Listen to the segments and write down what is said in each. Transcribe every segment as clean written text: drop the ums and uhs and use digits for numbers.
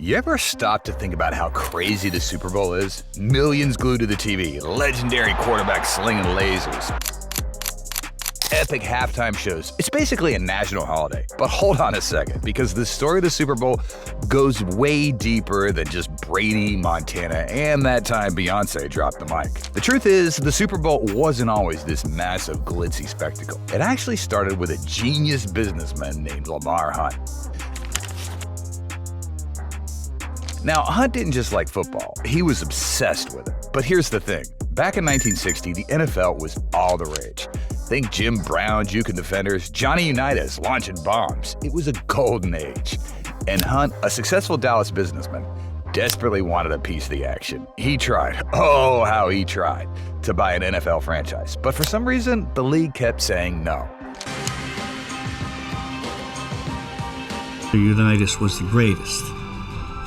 You ever stop to think about how crazy the Super Bowl is? Millions glued to the TV, legendary quarterbacks slinging lasers, epic halftime shows. It's basically a national holiday. But hold on a second, because the story of the Super Bowl goes way deeper than just Brady, Montana, and that time Beyonce dropped the mic. The truth is, the Super Bowl wasn't always this massive, glitzy spectacle. It actually started with a genius businessman named Lamar Hunt. Now, Hunt didn't just like football, he was obsessed with it. But here's the thing, back in 1960, the NFL was all the rage. Think Jim Brown juking defenders, Johnny Unitas launching bombs. It was a golden age. And Hunt, a successful Dallas businessman, desperately wanted a piece of the action. He tried, oh how he tried, to buy an NFL franchise. But for some reason, the league kept saying no. Unitas was the greatest.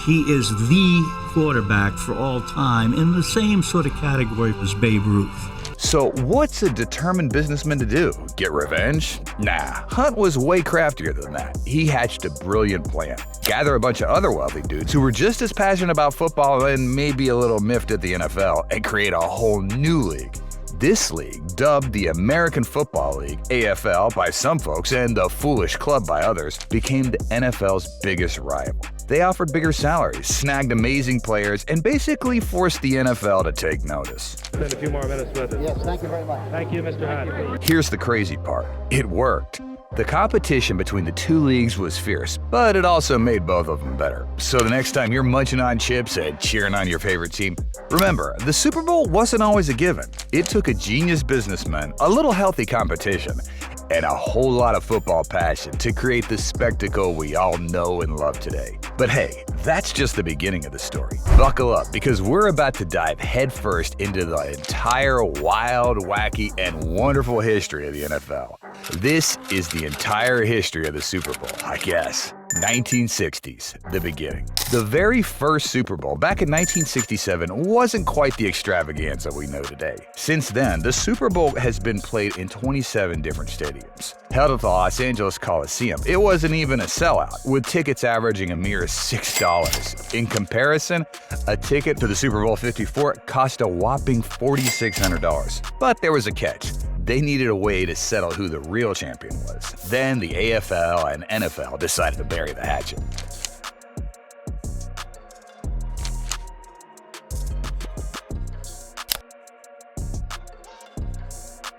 He is the quarterback for all time in the same sort of category as Babe Ruth. So what's a determined businessman to do? Get revenge? Nah, Hunt was way craftier than that. He hatched a brilliant plan. Gather a bunch of other wealthy dudes who were just as passionate about football and maybe a little miffed at the NFL and create a whole new league. This league, dubbed the American Football League, AFL by some folks and the Foolish Club by others, became the NFL's biggest rival. They offered bigger salaries, snagged amazing players, and basically forced the NFL to take notice. Spend a few more minutes with us. Yes, thank you very much. Thank you, Mr. Hunt. Here's the crazy part. It worked. The competition between the two leagues was fierce, but it also made both of them better. So the next time you're munching on chips and cheering on your favorite team, remember, the Super Bowl wasn't always a given. It took a genius businessman, a little healthy competition, and a whole lot of football passion to create the spectacle we all know and love today. But hey, that's just the beginning of the story. Buckle up, because we're about to dive headfirst into the entire wild, wacky, and wonderful history of the NFL. This is the entire history of the Super Bowl, I guess. 1960s, the beginning. The very first Super Bowl, back in 1967, wasn't quite the extravaganza we know today. Since then, the Super Bowl has been played in 27 different stadiums. Held at the Los Angeles Coliseum, it wasn't even a sellout, with tickets averaging a mere $6. In comparison, a ticket to the Super Bowl 54 cost a whopping $4,600. But there was a catch. They needed a way to settle who the real champion was. Then the AFL and NFL decided to bury the hatchet.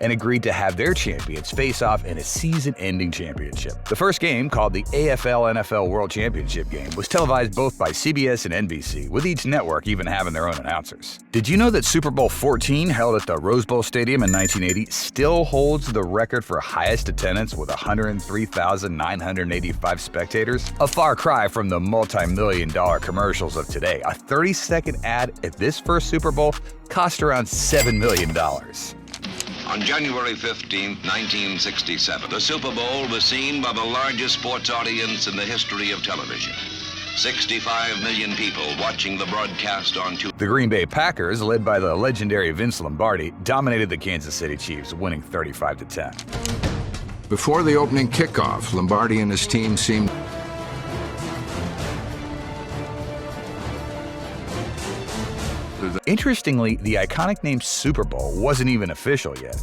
And agreed to have their champions face off in a season-ending championship. The first game, called the AFL NFL World Championship game, was televised both by CBS and NBC, with each network even having their own announcers. Did you know that Super Bowl 14, held at the Rose Bowl Stadium in 1980, still holds the record for highest attendance with 103,985 spectators? A far cry from the multi-million-dollar commercials of today. A 30-second ad at this first Super Bowl cost around $7 million. On January 15, 1967, the Super Bowl was seen by the largest sports audience in the history of television. 65 million people watching the broadcast on two. The Green Bay Packers, led by the legendary Vince Lombardi, dominated the Kansas City Chiefs, winning 35-10. Before the opening kickoff, Lombardi and his team seemed Interestingly, the iconic name Super Bowl wasn't even official yet.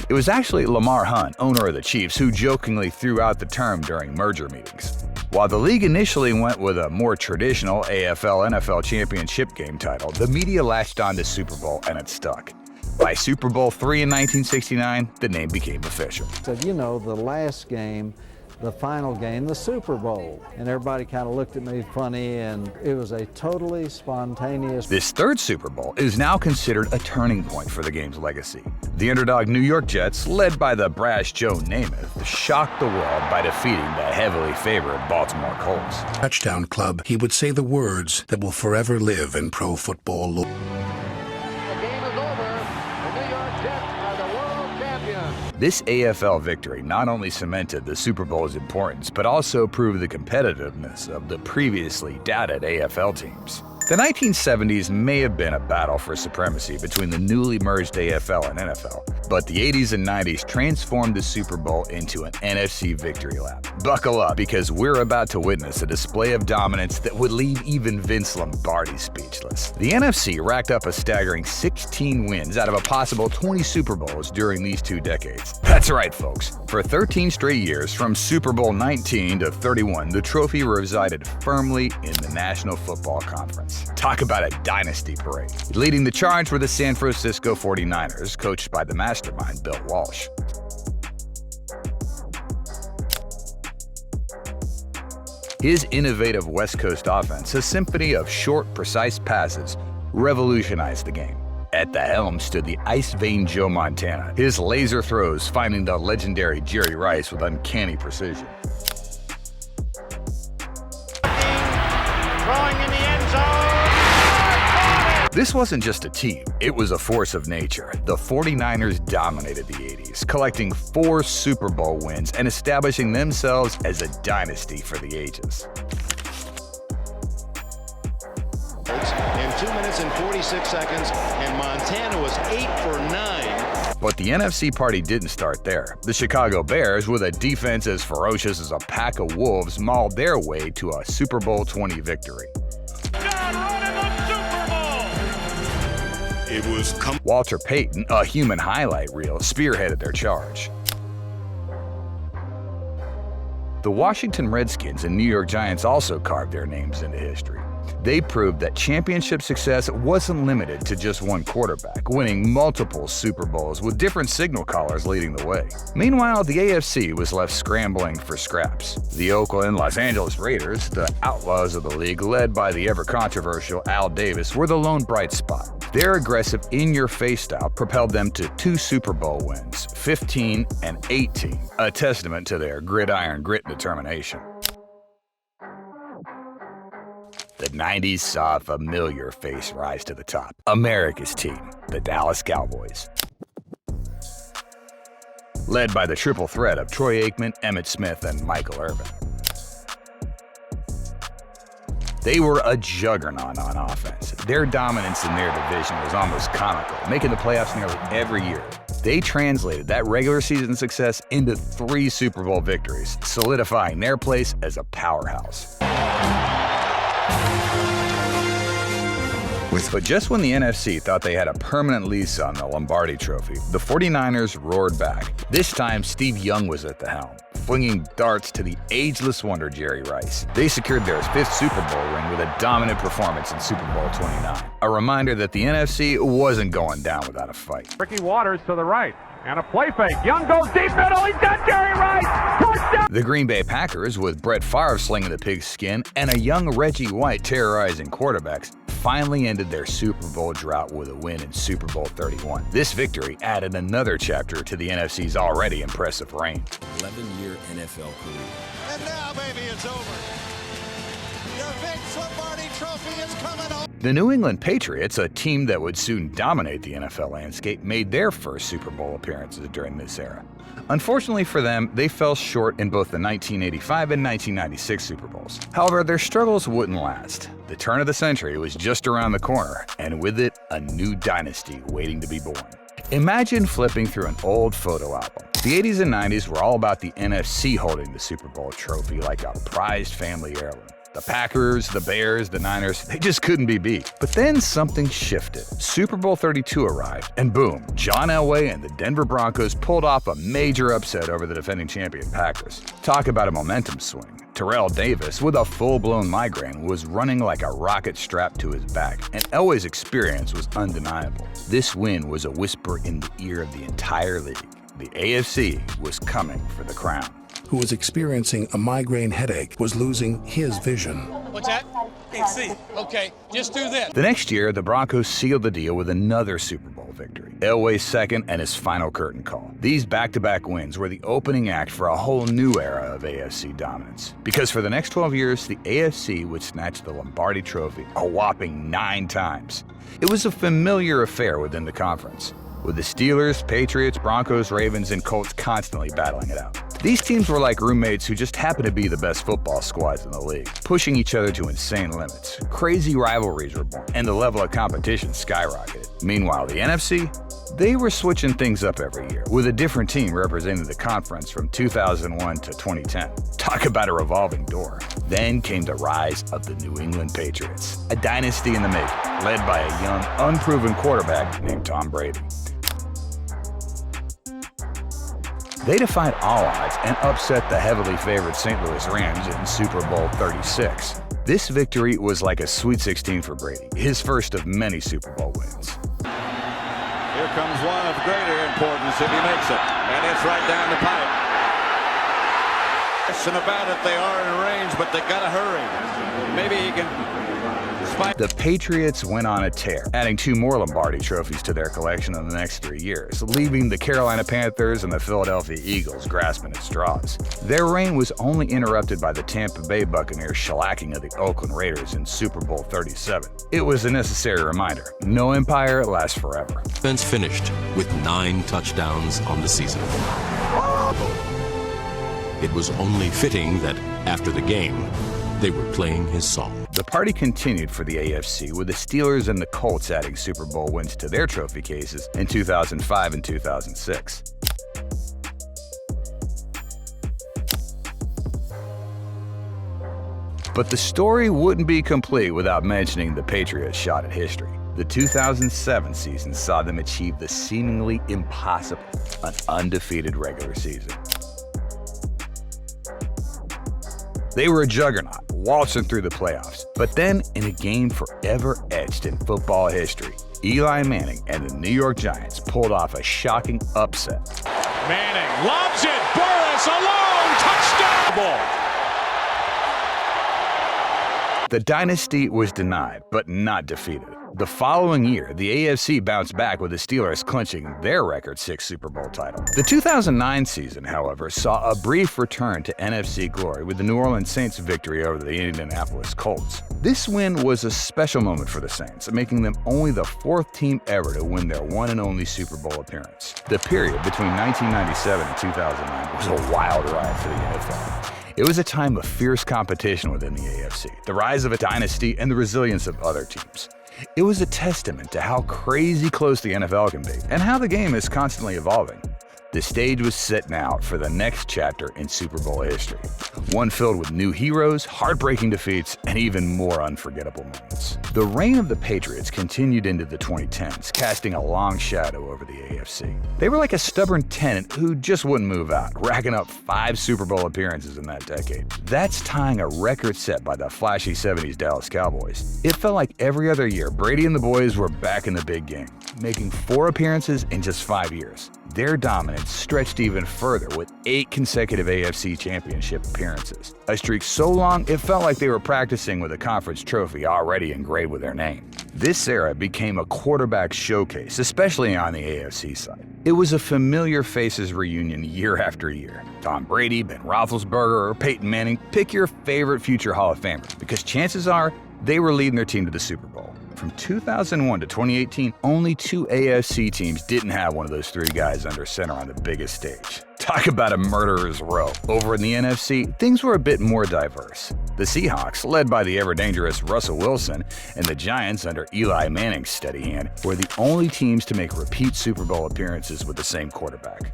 It was actually Lamar Hunt, owner of the Chiefs, who jokingly threw out the term during merger meetings. While the league initially went with a more traditional AFL NFL championship game title, the media latched on to Super Bowl and it stuck. By Super Bowl III in 1969, the name became official. Said, you know, the last game, the final game, the Super Bowl. And everybody kind of looked at me funny, and it was a totally spontaneous. This third Super Bowl is now considered a turning point for the game's legacy. The underdog New York Jets, led by the brash Joe Namath, shocked the world by defeating the heavily favored Baltimore Colts. Touchdown Club, he would say the words that will forever live in pro football lore. This AFL victory not only cemented the Super Bowl's importance, but also proved the competitiveness of the previously doubted AFL teams. The 1970s may have been a battle for supremacy between the newly merged AFL and NFL, but the 80s and 90s transformed the Super Bowl into an NFC victory lap. Buckle up, because we're about to witness a display of dominance that would leave even Vince Lombardi speechless. The NFC racked up a staggering 16 wins out of a possible 20 Super Bowls during these 2 decades. That's right, folks. For 13 straight years, from Super Bowl 19 to 31, the trophy resided firmly in the National Football Conference. Talk about a dynasty parade. Leading the charge were the San Francisco 49ers, coached by the mastermind Bill Walsh. His innovative West Coast offense, a symphony of short, precise passes, revolutionized the game. At the helm stood the Ice Vein Joe Montana, his laser throws finding the legendary Jerry Rice with uncanny precision. Throwing in the end zone. This wasn't just a team, it was a force of nature. The 49ers dominated the 80s, collecting 4 Super Bowl wins and establishing themselves as a dynasty for the ages. In 2 minutes and 46 seconds, and Montana was 8 for 9. But the NFC party didn't start there. The Chicago Bears, with a defense as ferocious as a pack of wolves, mauled their way to a Super Bowl 20 victory. It was Walter Payton, a human highlight reel, spearheaded their charge. The Washington Redskins and New York Giants also carved their names into history. They proved that championship success wasn't limited to just one quarterback, winning multiple Super Bowls with different signal callers leading the way. Meanwhile, the AFC was left scrambling for scraps. The Oakland Los Angeles Raiders, the outlaws of the league led by the ever-controversial Al Davis, were the lone bright spot. Their aggressive, in-your-face style propelled them to 2 Super Bowl wins, 15 and 18, a testament to their gridiron grit and determination. The 90s saw a familiar face rise to the top. America's team, the Dallas Cowboys. Led by the triple threat of Troy Aikman, Emmitt Smith, and Michael Irvin. They were a juggernaut on offense. Their dominance in their division was almost comical, making the playoffs nearly every year. They translated that regular season success into 3 Super Bowl victories, solidifying their place as a powerhouse. But just when the NFC thought they had a permanent lease on the Lombardi Trophy, the 49ers roared back. This time, Steve Young was at the helm, flinging darts to the ageless wonder Jerry Rice. They secured their 5th Super Bowl ring with a dominant performance in Super Bowl 29. A reminder that the NFC wasn't going down without a fight. Ricky Waters to the right. And a play fake. Young goes deep middle. He's got Jerry Rice. Touchdown. The Green Bay Packers, with Brett Favre slinging the pigskin and a young Reggie White terrorizing quarterbacks, finally ended their Super Bowl drought with a win in Super Bowl 31. This victory added another chapter to the NFC's already impressive reign. 11-year NFL career. And now, baby, it's over. Your Vince Lombardi Trophy is coming on. The New England Patriots, a team that would soon dominate the NFL landscape, made their first Super Bowl appearances during this era. Unfortunately for them, they fell short in both the 1985 and 1996 Super Bowls. However, their struggles wouldn't last. The turn of the century was just around the corner, and with it, a new dynasty waiting to be born. Imagine flipping through an old photo album. The 80s and 90s were all about the NFC holding the Super Bowl trophy like a prized family heirloom. The Packers, the Bears, the Niners, they just couldn't be beat. But then something shifted. Super Bowl 32 arrived, and boom, John Elway and the Denver Broncos pulled off a major upset over the defending champion Packers. Talk about a momentum swing. Terrell Davis, with a full-blown migraine, was running like a rocket strapped to his back, and Elway's experience was undeniable. This win was a whisper in the ear of the entire league. The AFC was coming for the crown. Who was experiencing a migraine headache, was losing his vision. What's that? Can't see. Okay, just do this. The next year, the Broncos sealed the deal with another Super Bowl victory. Elway's second and his final curtain call. These back-to-back wins were the opening act for a whole new era of AFC dominance. Because for the next 12 years, the AFC would snatch the Lombardi Trophy a whopping 9 times. It was a familiar affair within the conference, with the Steelers, Patriots, Broncos, Ravens, and Colts constantly battling it out. These teams were like roommates who just happened to be the best football squads in the league, pushing each other to insane limits. Crazy rivalries were born, and the level of competition skyrocketed. Meanwhile, the NFC? They were switching things up every year, with a different team representing the conference from 2001 to 2010. Talk about a revolving door. Then came the rise of the New England Patriots, a dynasty in the making, led by a young, unproven quarterback named Tom Brady. They defied all odds and upset the heavily favored St. Louis Rams in Super Bowl 36. This victory was like a Sweet 16 for Brady, his first of many Super Bowl wins. Here comes one of greater importance if he makes it, and it's right down the pipe. Question about it, they are in range, but they gotta hurry. Maybe he can... The Patriots went on a tear, adding 2 more Lombardi trophies to their collection in the next 3 years, leaving the Carolina Panthers and the Philadelphia Eagles grasping at straws. Their reign was only interrupted by the Tampa Bay Buccaneers shellacking of the Oakland Raiders in Super Bowl 37. It was a necessary reminder, no empire lasts forever. Offense finished with 9 touchdowns on the season. It was only fitting that after the game, they were playing his song. The party continued for the AFC, with the Steelers and the Colts adding Super Bowl wins to their trophy cases in 2005 and 2006. But the story wouldn't be complete without mentioning the Patriots' shot at history. The 2007 season saw them achieve the seemingly impossible, an undefeated regular season. They were a juggernaut, waltzing through the playoffs. But then, in a game forever etched in football history, Eli Manning and the New York Giants pulled off a shocking upset. Manning lobs it. Burris alone. Touchdown ball. The dynasty was denied, but not defeated. The following year, the AFC bounced back with the Steelers clinching their record 6th Super Bowl title. The 2009 season, however, saw a brief return to NFC glory with the New Orleans Saints' victory over the Indianapolis Colts. This win was a special moment for the Saints, making them only the 4th team ever to win their one and only Super Bowl appearance. The period between 1997 and 2009 was a wild ride for the NFL. It was a time of fierce competition within the AFC, the rise of a dynasty, and the resilience of other teams. It was a testament to how crazy close the NFL can be, and how the game is constantly evolving. The stage was set now for the next chapter in Super Bowl history, one filled with new heroes, heartbreaking defeats, and even more unforgettable moments. The reign of the Patriots continued into the 2010s, casting a long shadow over the AFC. They were like a stubborn tenant who just wouldn't move out, racking up 5 Super Bowl appearances in that decade. That's tying a record set by the flashy 70s Dallas Cowboys. It felt like every other year, Brady and the boys were back in the big game, making 4 appearances in just 5 years. Their dominance stretched even further with 8 consecutive AFC Championship appearances, a streak so long it felt like they were practicing with a conference trophy already engraved with their name. This era became a quarterback showcase, especially on the AFC side. It was a familiar faces reunion year after year. Tom Brady, Ben Roethlisberger, or Peyton Manning, pick your favorite future Hall of Famers, because chances are they were leading their team to the Super Bowl. From 2001 to 2018, only 2 AFC teams didn't have one of those 3 guys under center on the biggest stage. Talk about a murderer's row. Over in the NFC, things were a bit more diverse. The Seahawks, led by the ever-dangerous Russell Wilson, and the Giants under Eli Manning's steady hand, were the only teams to make repeat Super Bowl appearances with the same quarterback.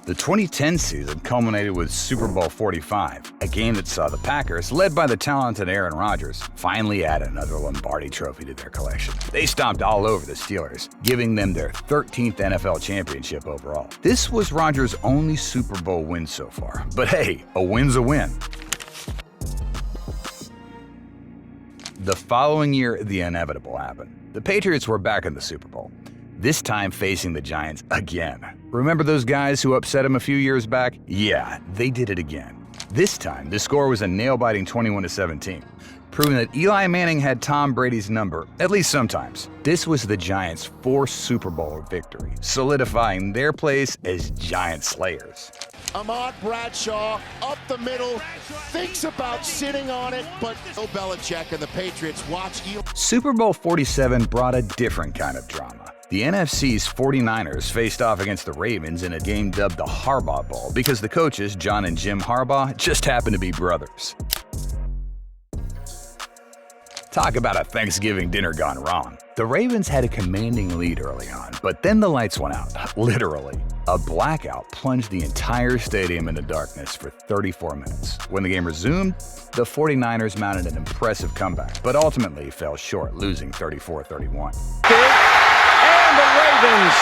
The 2010 season culminated with Super Bowl 45, a game that saw the Packers, led by the talented Aaron Rodgers, finally add another Lombardi trophy to their collection. They stomped all over the Steelers, giving them their 13th NFL championship overall. This was Rodgers' only Super Bowl win so far, but hey, a win's a win. The following year, the inevitable happened. The Patriots were back in the Super Bowl, this time facing the Giants again. Remember those guys who upset him a few years back? Yeah, they did it again. This time, the score was a nail-biting 21-17, proving that Eli Manning had Tom Brady's number, at least sometimes. This was the Giants' 4th Super Bowl victory, solidifying their place as Giant Slayers. Ahmad Bradshaw up the middle, thinks about sitting on it, but Bill Belichick and the Patriots watch Eli. Super Bowl 47 brought a different kind of drama. The NFC's 49ers faced off against the Ravens in a game dubbed the Harbaugh Bowl because the coaches, John and Jim Harbaugh, just happened to be brothers. Talk about a Thanksgiving dinner gone wrong. The Ravens had a commanding lead early on, but then the lights went out, literally. A blackout plunged the entire stadium into darkness for 34 minutes. When the game resumed, the 49ers mounted an impressive comeback, but ultimately fell short, losing 34-31. And the Ravens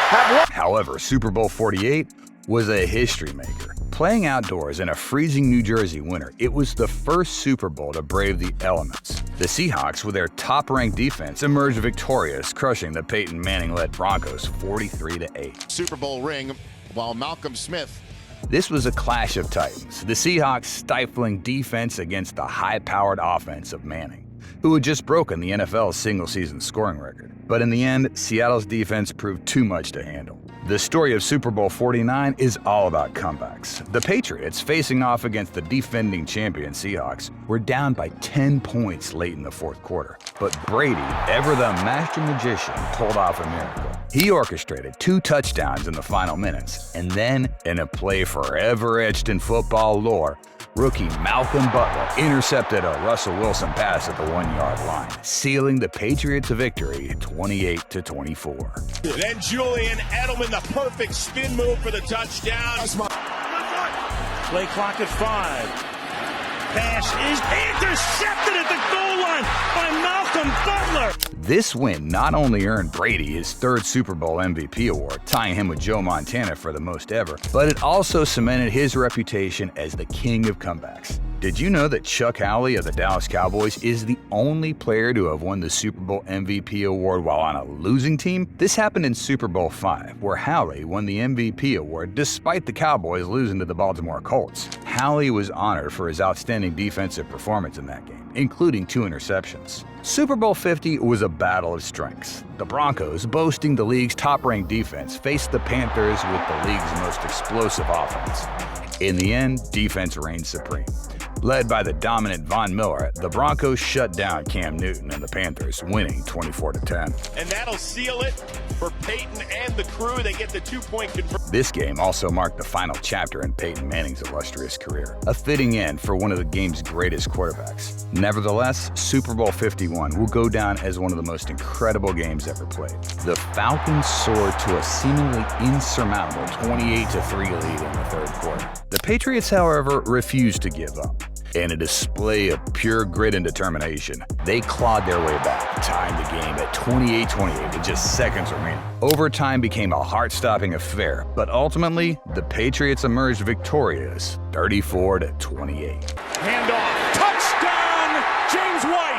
have won. However, Super Bowl 48 was a history maker. Playing outdoors in a freezing New Jersey winter, it was the first Super Bowl to brave the elements. The Seahawks, with their top-ranked defense, emerged victorious, crushing the Peyton Manning-led Broncos 43-8. Super Bowl ring, while Malcolm Smith. This was a clash of titans, the Seahawks stifling defense against the high-powered offense of Manning, who had just broken the NFL's single-season scoring record. But in the end, Seattle's defense proved too much to handle. The story of Super Bowl 49 is all about comebacks. The Patriots, facing off against the defending champion Seahawks, were down by 10 points late in the fourth quarter. But Brady, ever the master magician, pulled off a miracle. He orchestrated 2 touchdowns in the final minutes, and then, in a play forever etched in football lore, rookie Malcolm Butler intercepted a Russell Wilson pass at the 1-yard line, sealing the Patriots' victory 28-24. Then Julian Edelman, the perfect spin move for the touchdown. Play clock at 5. Pass is intercepted at the goal line by Malcolm Butler. This win not only earned Brady his 3rd Super Bowl MVP award, tying him with Joe Montana for the most ever, but it also cemented his reputation as the king of comebacks. Did you know that Chuck Howley of the Dallas Cowboys is the only player to have won the Super Bowl MVP award while on a losing team? This happened in Super Bowl V, where Howley won the MVP award despite the Cowboys losing to the Baltimore Colts. Howley was honored for his outstanding defensive performance in that game, including 2 interceptions. Super Bowl 50 was a battle of strengths. The Broncos, boasting the league's top-ranked defense, faced the Panthers with the league's most explosive offense. In the end, defense reigned supreme. Led by the dominant Von Miller, the Broncos shut down Cam Newton and the Panthers, winning 24-10. And that'll seal it for Peyton and the crew. They get the 2-point conversion. This game also marked the final chapter in Peyton Manning's illustrious career, a fitting end for one of the game's greatest quarterbacks. Nevertheless, Super Bowl 51 will go down as one of the most incredible games ever played. The Falcons soared to a seemingly insurmountable 28-3 lead in the 3rd quarter. The Patriots, however, refused to give up. In a display of pure grit and determination, they clawed their way back, tying the game at 28-28 with just seconds remaining. Overtime became a heart-stopping affair, but ultimately, the Patriots emerged victorious, 34-28. Handoff, touchdown, James White.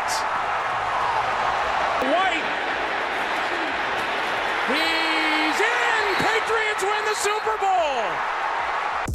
He's in. Patriots win the Super Bowl.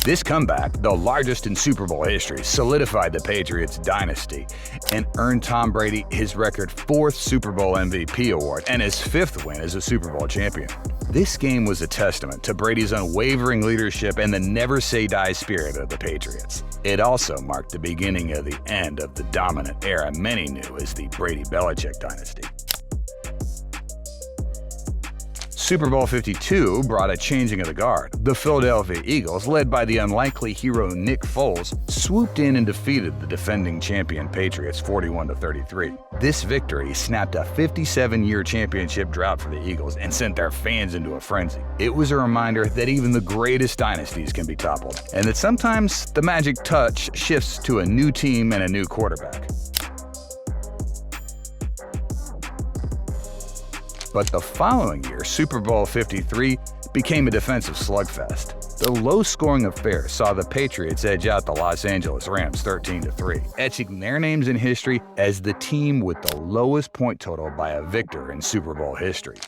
This comeback, the largest in Super Bowl history, solidified the Patriots' dynasty and earned Tom Brady his record 4th Super Bowl MVP award and his 5th win as a Super Bowl champion. This game was a testament to Brady's unwavering leadership and the never-say-die spirit of the Patriots. It also marked the beginning of the end of the dominant era many knew as the Brady-Belichick dynasty. Super Bowl 52 brought a changing of the guard. The Philadelphia Eagles, led by the unlikely hero Nick Foles, swooped in and defeated the defending champion Patriots 41-33. This victory snapped a 57-year championship drought for the Eagles and sent their fans into a frenzy. It was a reminder that even the greatest dynasties can be toppled, and that sometimes the magic touch shifts to a new team and a new quarterback. But the following year, Super Bowl 53 became a defensive slugfest. The low-scoring affair saw the Patriots edge out the Los Angeles Rams 13-3, etching their names in history as the team with the lowest point total by a victor in Super Bowl history.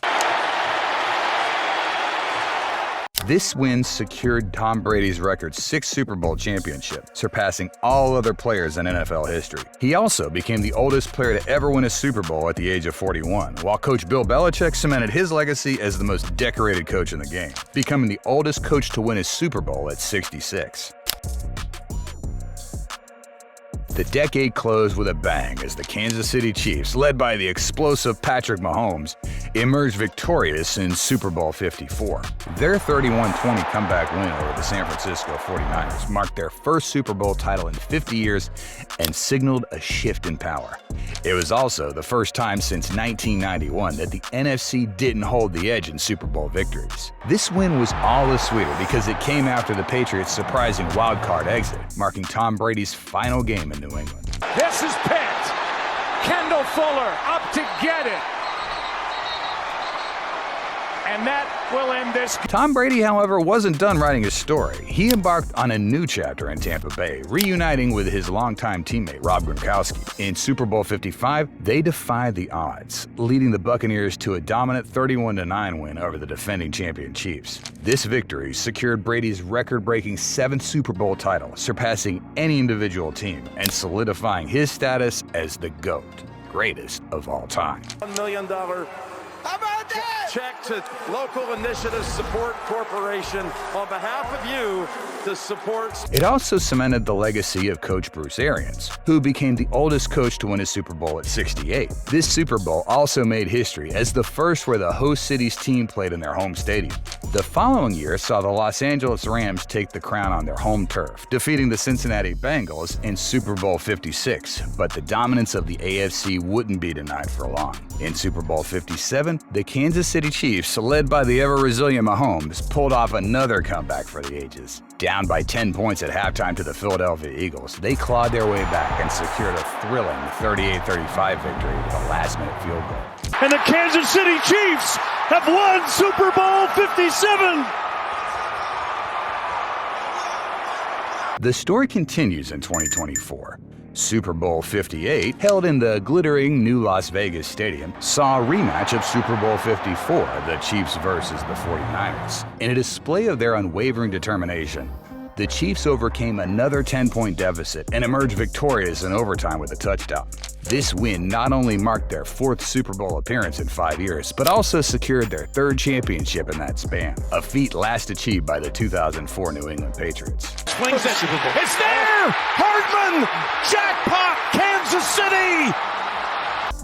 This win secured Tom Brady's record 6th Super Bowl championship, surpassing all other players in NFL history. He also became the oldest player to ever win a Super Bowl at the age of 41, while coach Bill Belichick cemented his legacy as the most decorated coach in the game, becoming the oldest coach to win a Super Bowl at 66. The decade closed with a bang as the Kansas City Chiefs, led by the explosive Patrick Mahomes, emerged victorious in Super Bowl 54. Their 31-20 comeback win over the San Francisco 49ers marked their first Super Bowl title in 50 years and signaled a shift in power. It was also the first time since 1991 that the NFC didn't hold the edge in Super Bowl victories. This win was all the sweeter because it came after the Patriots' surprising wildcard exit, marking Tom Brady's final game in New England. This is Pitt. Kendall Fuller up to get it. And that will end this. Tom Brady, however, wasn't done writing his story. He embarked on a new chapter in Tampa Bay, reuniting with his longtime teammate Rob Gronkowski. In Super Bowl 55, they defied the odds, leading the Buccaneers to a dominant 31-9 win over the defending champion Chiefs. This victory secured Brady's record-breaking 7th Super Bowl title, surpassing any individual team and solidifying his status as the GOAT, greatest of all time. $1 million check to Local Initiative Support Corporation on behalf of you to support. It also cemented the legacy of Coach Bruce Arians, who became the oldest coach to win a Super Bowl at 68. This Super Bowl also made history as the first where the host city's team played in their home stadium. The following year saw the Los Angeles Rams take the crown on their home turf, defeating the Cincinnati Bengals in Super Bowl 56, but the dominance of the AFC wouldn't be denied for long. In Super Bowl 57, the Kansas City Chiefs, led by the ever-resilient Mahomes, pulled off another comeback for the ages. Down by 10 points at halftime to the Philadelphia Eagles, they clawed their way back and secured a thrilling 38-35 victory with a last-minute field goal. And the Kansas City Chiefs have won Super Bowl 57! The story continues in 2024. Super Bowl 58, held in the glittering new Las Vegas Stadium, saw a rematch of Super Bowl 54, the Chiefs versus the 49ers. In a display of their unwavering determination, the Chiefs overcame another 10-point deficit and emerged victorious in overtime with a touchdown. This win not only marked their 4th Super Bowl appearance in 5 years, but also secured their 3rd championship in that span, a feat last achieved by the 2004 New England Patriots. Swings it. It's there! Hardman! Jackpot! Kansas City!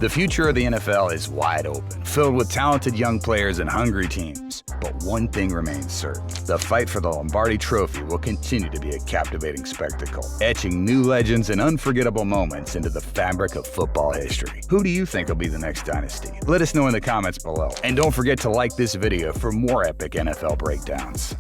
The future of the NFL is wide open, filled with talented young players and hungry teams. But one thing remains certain. The fight for the Lombardi Trophy will continue to be a captivating spectacle, etching new legends and unforgettable moments into the fabric of football history. Who do you think will be the next dynasty? Let us know in the comments below. And don't forget to like this video for more epic NFL breakdowns.